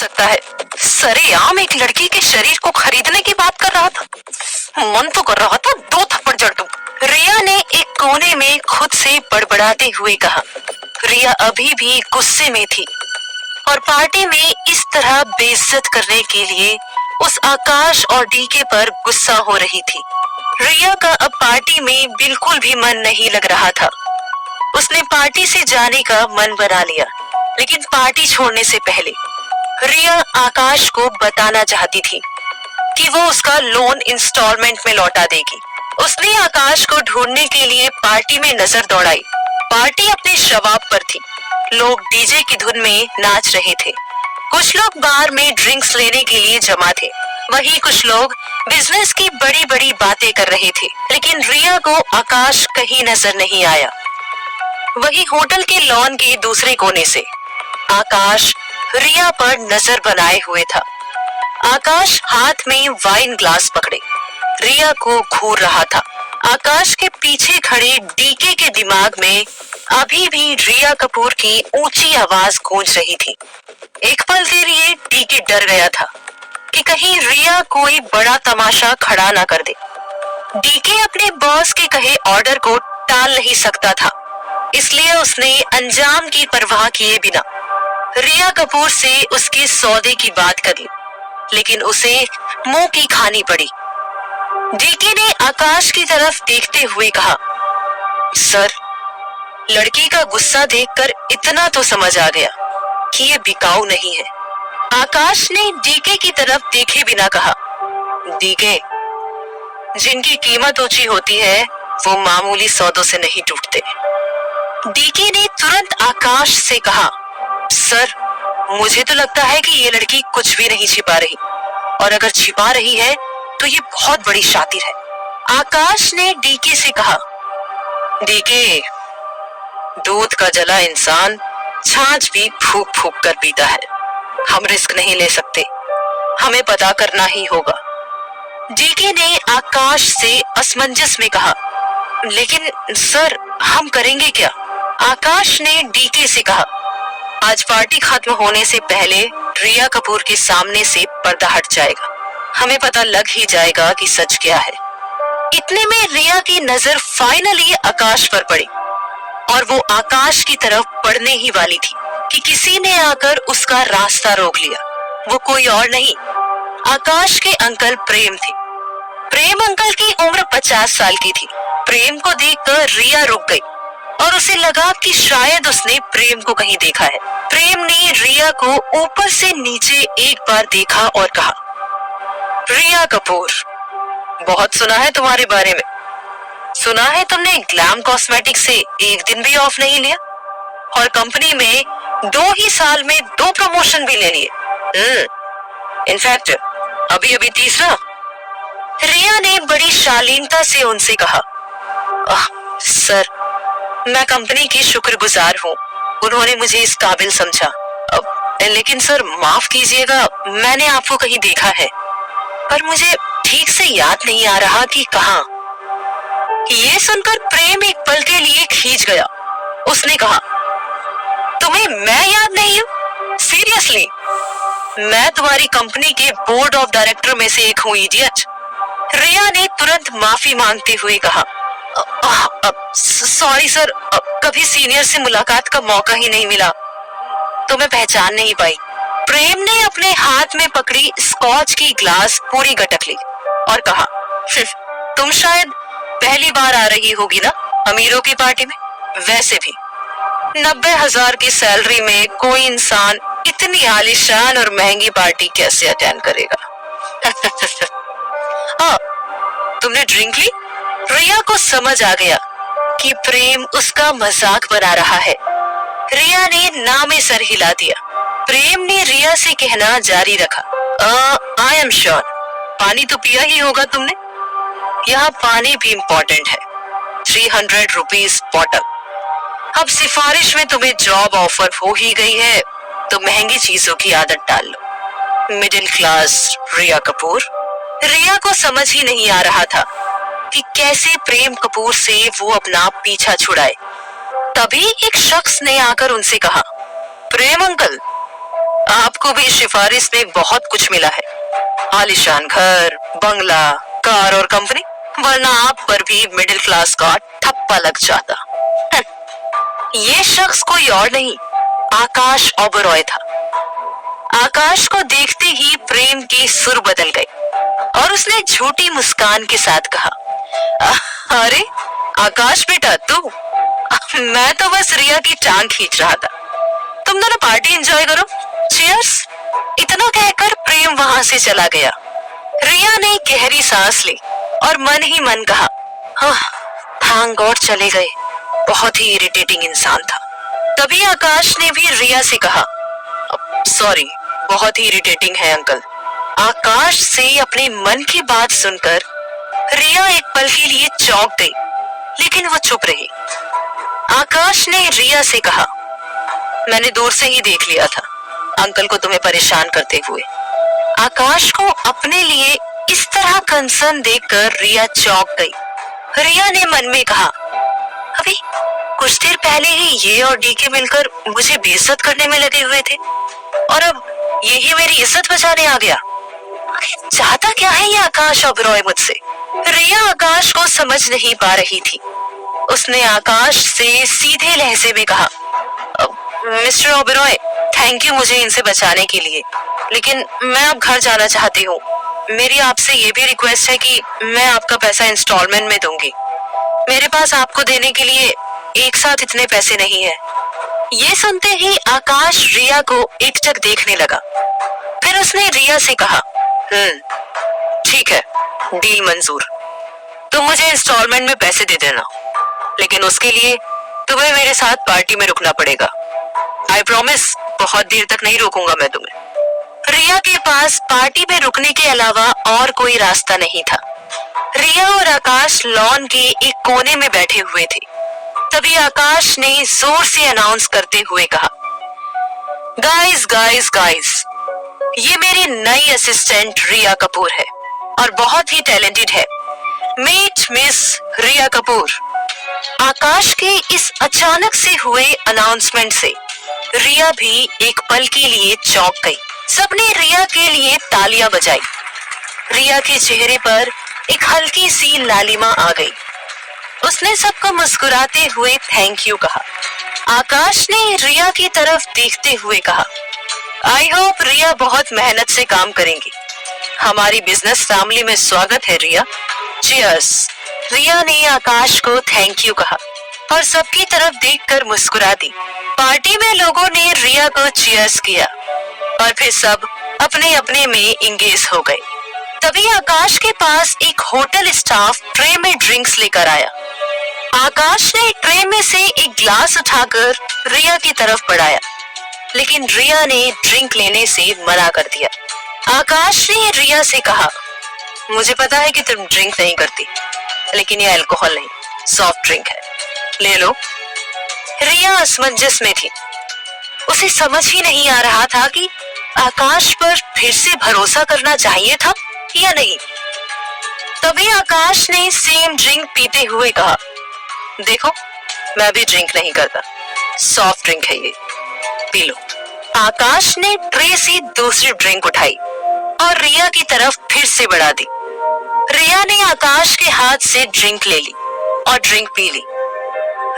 सकता है। सरेआम एक लड़की के शरीर को खरीदने की बात कर रहा था। मन तो कर रहा था 2 थप्पड़ जड़ दूं। रिया ने एक कोने में खुद से बड़बड़ाते हुए कहा। रिया अभी भी गुस्से में थी और पार्टी में इस तरह बेइज्जत करने के लिए उस आकाश और डीके पर गुस्सा हो रही थी। रिया का अब पार्टी में बिल्कुल भी मन नहीं लग रहा था। उसने पार्टी से जाने का मन बना लिया, लेकिन पार्टी छोड़ने से पहले रिया आकाश को बताना चाहती थी कि वो उसका लोन इंस्टॉलमेंट में लौटा देगी। उसने आकाश को ढूंढने के लिए पार्टी में नजर दौड़ाई। पार्टी अपने शबाब पर थी। लोग डीजे की धुन में नाच रहे थे। कुछ लोग बार में ड्रिंक्स लेने के लिए जमा थे। वहीं कुछ लोग बिजनेस की बड़ी बड़ी बातें कर रहे थे, लेकिन रिया को आकाश कहीं नजर नहीं आया। वहीं होटल के लॉन के दूसरे कोने से आकाश रिया पर नजर बनाए हुए था। आकाश हाथ में वाइन ग्लास पकड़े रिया को घूर रहा था। आकाश के पीछे खड़े डीके के दिमाग में अभी भी रिया कपूर की ऊंची आवाज गूंज रही थी। एक पल के लिए डीके डर गया था कि कहीं रिया कोई बड़ा तमाशा खड़ा ना कर दे। डीके अपने बॉस के कहे ऑर्डर को टाल नहीं सकता था, इसलिए उसने अंजाम की परवाह किए बिना रिया कपूर से उसके सौदे की बात कर ली, लेकिन उसे मुंह की खानी पड़ी। डीके ने आकाश की तरफ देखते हुए कहा, सर, लड़की का गुस्सा देखकर इतना तो समझ आ गया कि ये बिकाऊ नहीं है। आकाश ने डीके की तरफ देखे बिना कहा, डीके, जिनकी कीमत ऊंची होती है वो मामूली सौदों से नहीं टूटते। डीके ने तुरंत आकाश से कहा, सर, मुझे तो लगता है कि ये लड़की कुछ भी नहीं छिपा रही, और अगर छिपा रही है तो ये बहुत बड़ी शातिर है। आकाश ने डीके से कहा, डीके, दूध का जला इंसान छाछ भी फूक फूक कर पीता है। हम रिस्क नहीं ले सकते, हमें पता करना ही होगा। डीके ने आकाश से असमंजस में कहा, लेकिन सर, हम करेंगे क्या? आकाश ने डीके से कहा, आज पार्टी खत्म होने से पहले रिया कपूर के सामने से पर्दा हट जाएगा। हमें पता लग ही जाएगा कि सच क्या है। इतने में रिया की नजर फाइनली आकाश पर पड़ी और वो आकाश की तरफ बढ़ने ही वाली थी कि किसी ने आकर उसका रास्ता रोक लिया। वो कोई और नहीं, आकाश के अंकल प्रेम थे। प्रेम अंकल की उम्र 50 साल की थी। प्रेम को देखकर रिया रुक गई और उसे लगा कि शायद उसने प्रेम को कहीं देखा है। प्रेम ने रिया को ऊपर से नीचे एक बार देखा और कहा, रिया कपूर, बहुत सुना है तुम्हारे बारे में। सुना है तुमने ग्लैम कॉस्मेटिक से एक दिन भी ऑफ नहीं लिया और कंपनी में 2 ही साल में 2 प्रमोशन भी ले लिए। इनफैक्ट अभी अभी तीसरा। रिया ने बड़ी शालीनता से उनसे कहा, सर, मैं कंपनी की शुक्रगुजार हूँ, उन्होंने मुझे इस काबिल समझा। लेकिन सर, माफ कीजिएगा, मैंने आपको कहीं देखा है, पर मुझे ठीक से याद नहीं आ रहा कि कहाँ। ये सुनकर प्रेम एक पल के लिए खींच गया। उसने कहा, तुम्हें मैं याद नहीं हूँ? सीरियसली? मैं तुम्हारी कंपनी के बोर्ड ऑफ डायरेक्टर में से एक हूँ, इडियट। रिया ने तुरंत माफी मांगते हुए कहा, सॉरी सर, कभी सीनियर से मुलाकात का मौका ही नहीं मिला तो मैं पहचान नहीं पाई। प्रेम ने अपने हाथ में पकड़ी स्कॉच की ग्लास पूरी गटक ली और कहा, तुम शायद पहली बार आ रही होगी ना अमीरों की पार्टी में। वैसे भी 90,000 की सैलरी में कोई इंसान इतनी आलीशान और महंगी पार्टी कैसे अटेंड करेगा? हाँ, तुमने ड्रिंक ली? रिया को समझ आ गया कि प्रेम उसका मजाक बना रहा है। रिया ने ना में सर हिला दिया। प्रेम ने रिया से कहना जारी रखा, आई एम श्योर, पानी तो पिया ही होगा तुमने। यहाँ पानी भी इम्पोर्टेंट है। 300 रुपीज बॉटल। अब सिफारिश में तुम्हें जॉब ऑफर हो ही गई है तो महंगी चीजों की आदत डाल लो। मिडिल क्लास रिया कपूर। रिया को समझ ही नहीं आ रहा था कि कैसे प्रेम कपूर से वो अपना पीछा छुड़ाए। तभी एक शख्स ने आकर उनसे कहा, प्रेम अंकल, आपको भी सिफारिश में बहुत कुछ मिला है, आलीशान घर, बंगला, कार और कंपनी, वरना आप पर भी मिडिल क्लास का ठप्पा लग जाता। ये शख्स कोई और नहीं, आकाश ओबरॉय था। आकाश को देखते ही प्रेम की सुर बदल गई और उसने झूठी मुस्कान के साथ कहा, अरे आकाश बेटा तू, मैं तो बस रिया की टांग खींच रहा था, तुम दोनों पार्टी एंजॉय करो, चीयर्स। इतना कहकर प्रेम वहां से चला गया। रिया ने गहरी सांस ली और मन ही मन कहा, थैंक गॉड चले गए, बहुत ही इरिटेटिंग इंसान था। तभी आकाश ने भी रिया से कहा, सॉरी बहुत ही इरिटेटिंग है अंकल। आकाश से अपने मन की बात सुनकर रिया एक पल के लिए चौंक गई, लेकिन वो चुप रही। आकाश ने रिया से कहा, मैंने दूर से ही देख लिया था अंकल को तुम्हें परेशान करते हुए। आकाश को अपने लिए इस तरह कंसर्न देखकर रिया चौंक गई। रिया ने मन में कहा, अभी कुछ देर पहले ही ये और डीके मिलकर मुझे बेइज्जत करने में लगे हुए थे और अब यही मेरी इज्जत बचाने आ गया। चाहता क्या है ये आकाश ओबरॉय मुझसे? रिया आकाश को समझ नहीं पा रही थी। उसने आकाश से सीधे लहजे में कहा, मिस्टर ओबरॉय थैंक यू मुझे इनसे बचाने के लिए, लेकिन मैं अब घर जाना चाहती हूँ। मेरी आपसे ये भी रिक्वेस्ट है कि मैं आपका पैसा इंस्टॉलमेंट में दूंगी। मेरे पास आपको देने के लिए एक साथ इतने पैसे नहीं है। ये सुनते ही आकाश रिया को एकटक देखने लगा। फिर उसने रिया से कहा, ठीक है डील मंजूर, तुम मुझे इंस्टॉलमेंट में पैसे दे देना, लेकिन उसके लिए तुम्हें मेरे साथ पार्टी में रुकना पड़ेगा। आई प्रॉमिस बहुत देर तक नहीं रोकूंगा मैं तुम्हें। रिया के पास पार्टी में रुकने के अलावा और कोई रास्ता नहीं था। रिया और आकाश लॉन के एक कोने में बैठे हुए थे। तभी आकाश ने जोर से अनाउंस करते हुए कहा, गाइस गाइस गाइस, ये मेरी नई असिस्टेंट रिया कपूर है और बहुत ही टैलेंटेड है। मीट मिस रिया कपूर। आकाश के इस अचानक से हुए अनाउंसमेंट से रिया भी एक पल के लिए चौंक गई। सबने रिया के लिए तालियां बजाई। रिया के चेहरे पर एक हल्की सी लालिमा आ गई। उसने सबको मुस्कुराते हुए थैंक यू कहा। आकाश ने रिया की तरफ देखते हुए कहा, आई होप रिया बहुत मेहनत से काम करेंगी। हमारी बिजनेस फैमिली में स्वागत है रिया। चीयर्स। रिया ने आकाश को थैंक यू कहा और सबकी तरफ देखकर मुस्कुरा दी। पार्टी में लोगों ने रिया को चीयर्स किया और फिर सब अपने अपने में इंगेज हो गए। तभी आकाश के पास एक होटल स्टाफ ट्रे में ड्रिंक्स लेकर आया। आकाश ने ट्रे में से एक ग्लास उठाकर रिया की तरफ बढ़ाया, लेकिन रिया ने ड्रिंक लेने से मना कर दिया। आकाश ने रिया से कहा, मुझे पता है कि तुम ड्रिंक नहीं करती, लेकिन ये अल्कोहल नहीं, सॉफ्ट ड्रिंक है, ले लो। रिया असमंजस में थी। उसे समझ ही नहीं आ रहा था कि आकाश पर फिर से भरोसा करना चाहिए था या नहीं। तभी आकाश ने सेम ड्रिंक पीते हुए कहा, देखो मैं भी ड्रिंक नहीं करता, सॉफ्ट ड्रिंक है ये, पी लो। आकाश ने ट्रे से दूसरी ड्रिंक उठाई और रिया की तरफ फिर से बढ़ा दी। रिया ने आकाश के हाथ से ड्रिंक ले ली और ड्रिंक पी ली।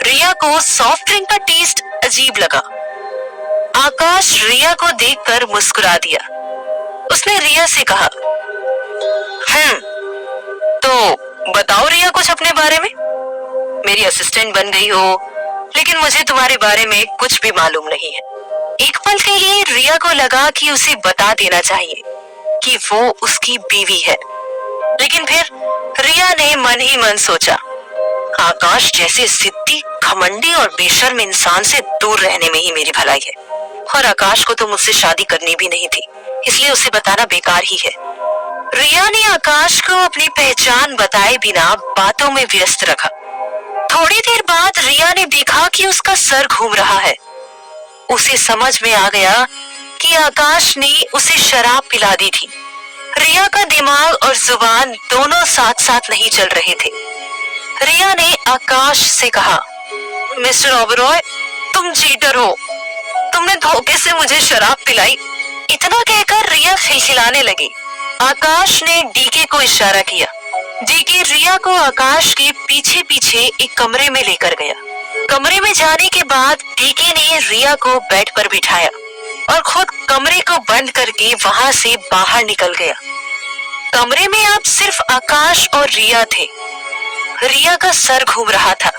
रिया को सॉफ्ट ड्रिंक का टेस्ट अजीब लगा। आकाश रिया को देखकर मुस्कुरा दिया। उसने रिया से कहा, तो बताओ रिया कुछ अपने बारे में। मेरी असिस्टेंट बन गई हो, लेकिन मुझे तुम्हारे बारे में कुछ भी मालूम नहीं है। एक पल के लिए रिया को लगा कि उसे बता देना चाहिए कि वो उसकी बीवी है, लेकिन फिर रिया ने मन ही मन सोचा, आकाश जैसे जिद्दी, घमंडी और बेशर्म इंसान से दूर रहने में ही मेरी भलाई है, और आकाश को तो मुझसे शादी करनी भी नहीं थी, इसलिए उसे बताना बेकार ही है। रिया ने आकाश को अपनी पहचान बताए बिना बातों में व्यस्त रखा। थोड़ी देर बाद रिया ने देखा कि उसका सर घूम रहा है। उसे समझ में आ गया कि आकाश ने उसे शराब पिला दी थी। रिया का दिमाग और जुबान दोनों साथ साथ नहीं चल रहे थे। रिया ने आकाश से कहा, मिस्टर ओबरॉय, तुम चीटर हो, तुमने धोखे से मुझे शराब पिलाई इतना कहकर रिया खिलखिलाने लगी। आकाश ने डीके को इशारा किया। डीके रिया को आकाश के पीछे पीछे एक कमरे में लेकर गया। कमरे में जाने के बाद डीके ने रिया को बेड पर बिठाया और खुद कमरे को बंद करके वहां से बाहर निकल गया। कमरे में अब सिर्फ आकाश और रिया थे। रिया का सर घूम रहा था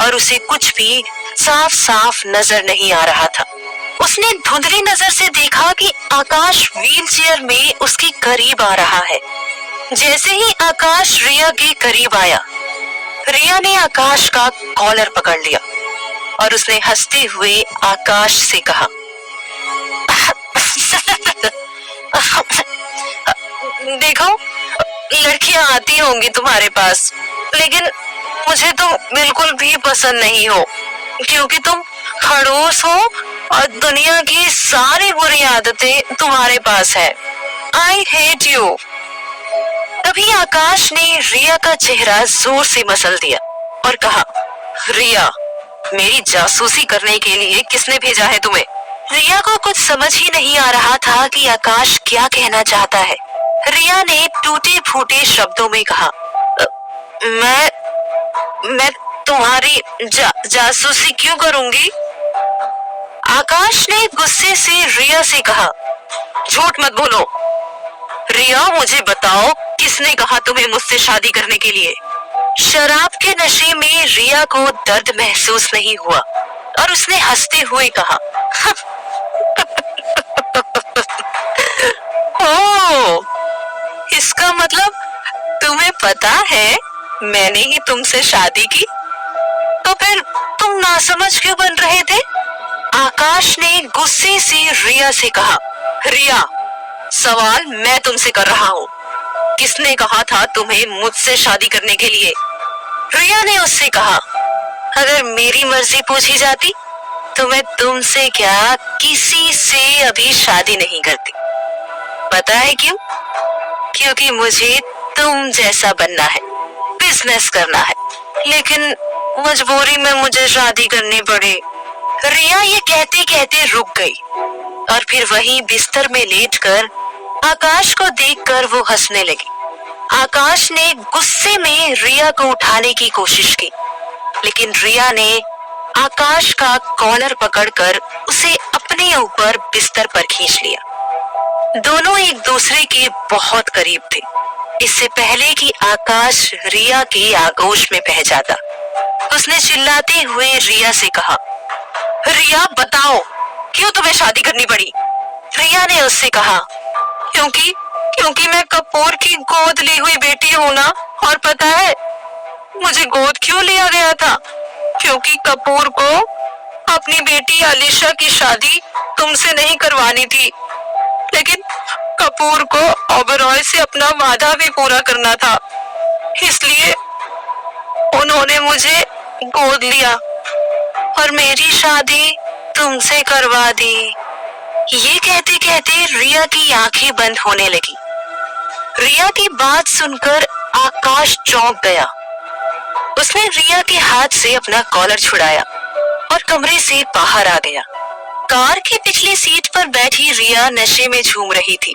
और उसे कुछ भी साफ साफ नजर नहीं आ रहा था। उसने धुंधली नजर से देखा कि आकाश व्हीलचेयर में उसके करीब आ रहा है। जैसे ही आकाश रिया के करीब आया, रिया ने आकाश का कॉलर पकड़ लिया और उसने हंसते हुए आकाश से कहा, देखो, लड़कियां आती होंगी तुम्हारे पास, लेकिन मुझे तुम बिल्कुल भी पसंद नहीं हो, क्योंकि तुम खड़ूस हो और दुनिया की सारी बुरी आदतें तुम्हारे पास है। I hate you. तभी आकाश ने रिया का चेहरा जोर से मसल दिया और कहा, रिया, मेरी जासूसी करने के लिए किसने भेजा है तुम्हें? रिया को कुछ समझ ही नहीं आ रहा था कि आकाश क्या कहना चाहता है। रिया ने टूटे फूटे शब्दों में कहा, मैं तुम्हारी जासूसी क्यों करूंगी? आकाश ने गुस्से से रिया से कहा, झूठ मत बोलो। रिया, मुझे बताओ, किसने कहा तुम्हें मुझसे शादी करने के लिए? शराब के नशे में रिया को दर्द महसूस नहीं हुआ और उसने हंसते हुए कहा, ओह, इसका मतलब तुम्हें पता है मैंने ही तुमसे शादी की? तो फिर तुम नासमझ क्यों बन रहे थे? आकाश ने गुस्से से रिया से कहा, रिया, सवाल मैं तुमसे कर रहा हूँ, किसने कहा था तुम्हें मुझसे शादी करने के लिए? रिया ने उससे कहा, अगर मेरी मर्जी पूछी जाती तो मैं तुमसे क्या किसी से अभी शादी नहीं करती। पता है क्यों? क्योंकि मुझे तुम जैसा बनना है, बिजनेस करना है, लेकिन मजबूरी में मुझे शादी करनी पड़ी। रिया ये कहते कहते रुक गई और फिर वहीं बिस्तर में लेटकर आकाश को देखकर वो हंसने लगी। आकाश ने गुस्से में रिया को उठाने की कोशिश की, लेकिन रिया ने आकाश का कॉलर पकड़कर उसे अपने ऊपर बिस्तर पर खींच लिया। दोनों एक दूसरे के बहुत करीब थे। इससे पहले कि आकाश रिया के आगोश में बह जाता, उसने चिल्लाते हुए रिया से कहा, रिया, बताओ, क्यों तुम्हें शादी करनी पड़ी? रिया ने उससे कहा, क्योंकि मैं कपूर की गोद ली हुई बेटी हूं ना। और पता है मुझे गोद क्यों लिया गया था? क्योंकि कपूर को अपनी बेटी अलीशा की शादी तुमसे नहीं करवानी थी, लेकिन कपूर को ओबेरॉय से अपना वादा भी पूरा करना था, इसलिए उन्होंने मुझे गोद लिया और मेरी शादी तुमसे करवा दी। ये कहते कहते रिया की आंखें बंद होने लगी। रिया की बात सुनकर आकाश चौंक गया। उसने रिया के हाथ से अपना कॉलर छुड़ाया और कमरे से बाहर आ गया। कार की पिछली सीट पर बैठी रिया नशे में झूम रही थी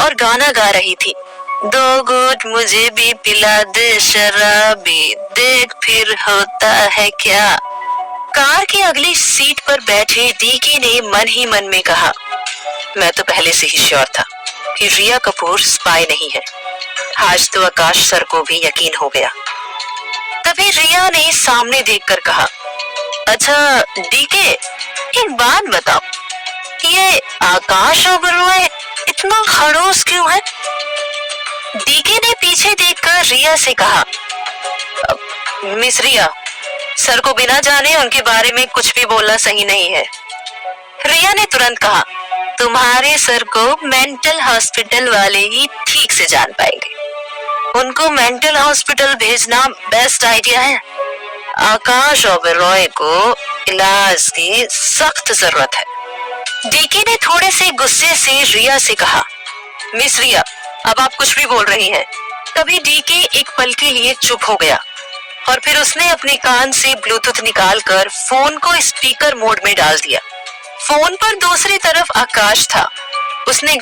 और गाना गा रही थी, दो घूंट मुझे भी पिला दे शराबी, देख फिर होता है क्या। कार की अगली सीट पर बैठे डीके ने मन ही मन में कहा, मैं तो पहले से ही श्योर था कि रिया कपूर स्पाई नहीं है। आज तो आकाश सर को भी यकीन हो गया। तभी रिया ने सामने देखकर कहा, अच्छा डीके, एक बात बताओ, ये आकाश ओबेरॉय इतना खड़ूस क्यों है? डीके ने पीछे देखकर रिया से कहा, मिस रिया, सर को बिना जाने उनके बारे में कुछ भी बोलना सही नहीं है। रिया ने तुरंत कहा, तुम्हारे सर को मेंटल हॉस्पिटल वाले ही ठीक से जान पाएंगे। उनको मेंटल हॉस्पिटल भेजना बेस्ट आइडिया है। आकाश ओबेरॉय को इलाज की सख्त जरूरत है। डीके ने थोड़े से गुस्से से रिया से कहा, मिस रिया, अब आप कुछ भी बोल रही हैं। तभी डीके एक पल के लिए चुप हो गया और फिर उसने अपने कान से ब्लूटूथ निकालकर फोन को स्पीकर मोड में डाल दिया। फोन पर दूसरी तरफ आकाश था उसने